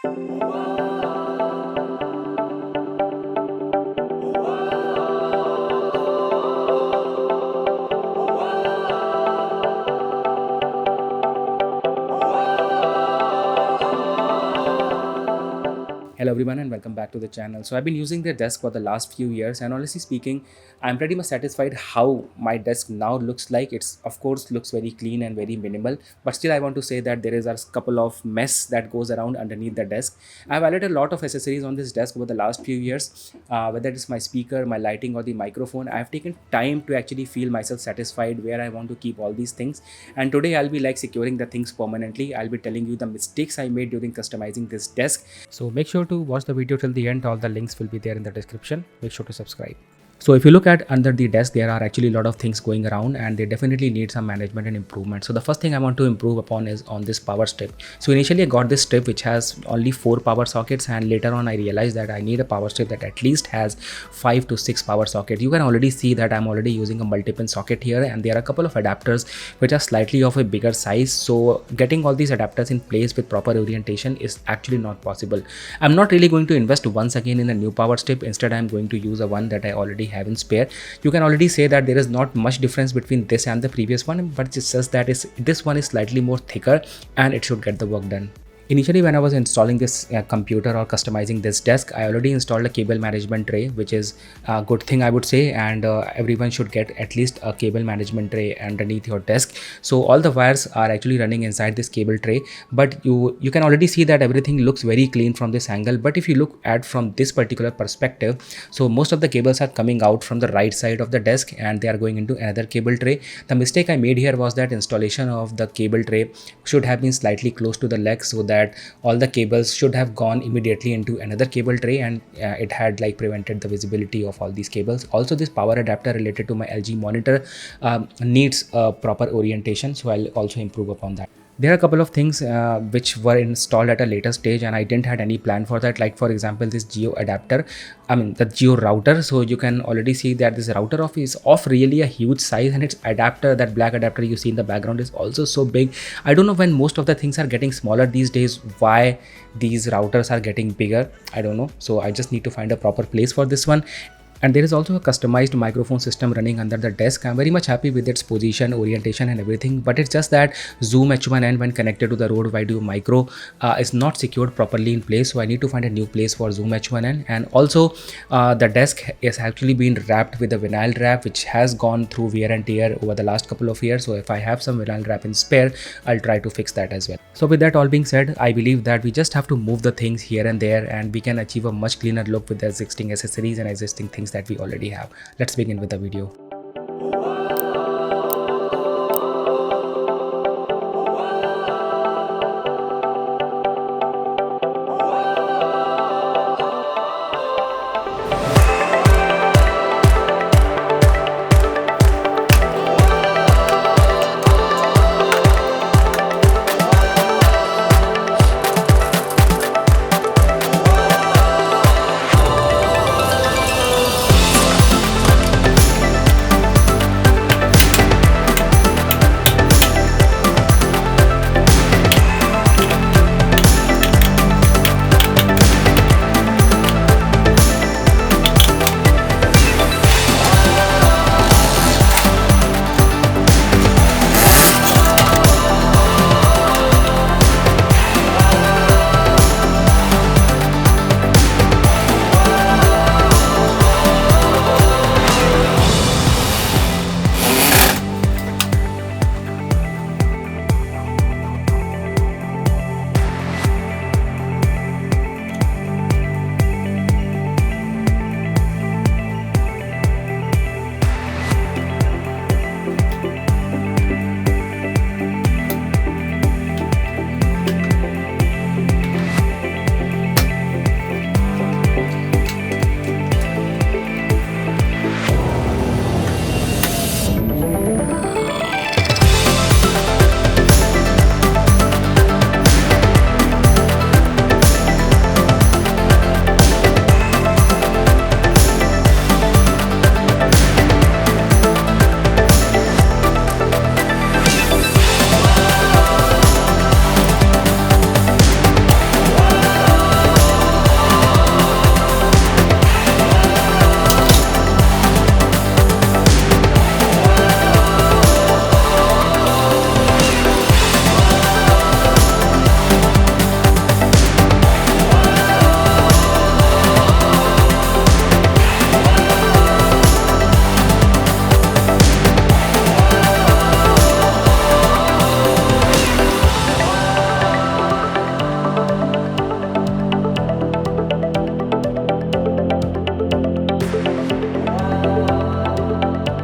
Hello everyone and welcome back to the channel. So I've been using the desk for the last few years, and honestly speaking, I'm pretty much satisfied how my desk now looks like. It's of course looks very clean and very minimal, but still I want to say that there is a couple of mess that goes around underneath the desk. I've added a lot of accessories on this desk over the last few years, whether it's my speaker, my lighting or the microphone. I've taken time to actually feel myself satisfied where I want to keep all these things, and today I'll be like securing the things permanently. I'll be telling you the mistakes I made during customizing this desk, so make sure to watch the video till the end. All the links will be there in the description. Make sure to subscribe. So if you look at under the desk, there are actually a lot of things going around and they definitely need some management and improvement. So the first thing I want to improve upon is on this power strip. So initially I got this strip which has only 4 power sockets, and later on I realized that I need a power strip that at least has 5 to 6 power sockets. You can already see that I'm already using a multi-pin socket here, and there are a couple of adapters which are slightly of a bigger size. So getting all these adapters in place with proper orientation is actually not possible. I'm not really going to invest once again in a new power strip. Instead I'm going to use a one that I already have in spare. You can already say that there is not much difference between this and the previous one, but it's just that this one is slightly more thicker and it should get the work done. Initially, when I was installing this computer or customizing this desk, I already installed a cable management tray, which is a good thing I would say, and everyone should get at least a cable management tray underneath your desk. So all the wires are actually running inside this cable tray, but you can already see that everything looks very clean from this angle. But if you look at from this particular perspective, so most of the cables are coming out from the right side of the desk and they are going into another cable tray. The mistake I made here was that installation of the cable tray should have been slightly close to the leg, so that all the cables should have gone immediately into another cable tray, and it had like prevented the visibility of all these cables. Also, this power adapter related to my LG monitor needs a proper orientation, so I'll also improve upon that. There are a couple of things which were installed at a later stage and I didn't had any plan for that, like for example this geo adapter, the geo router. So you can already see that this router is of really a huge size, and its adapter, that black adapter you see in the background, is also so big. I don't know, when most of the things are getting smaller these days, why these routers are getting bigger. I don't know, so I just need to find a proper place for this one. And there is also a customized microphone system running under the desk. I'm very much happy with its position, orientation and everything, but it's just that Zoom H1n when connected to the Rode Video Micro is not secured properly in place. So I need to find a new place for Zoom H1n. And also the desk is actually been wrapped with a vinyl wrap which has gone through wear and tear over the last couple of years. So if I have some vinyl wrap in spare, I'll try to fix that as well. So with that all being said, I believe that we just have to move the things here and there and we can achieve a much cleaner look with the existing accessories and existing things that we already have. Let's begin with the video.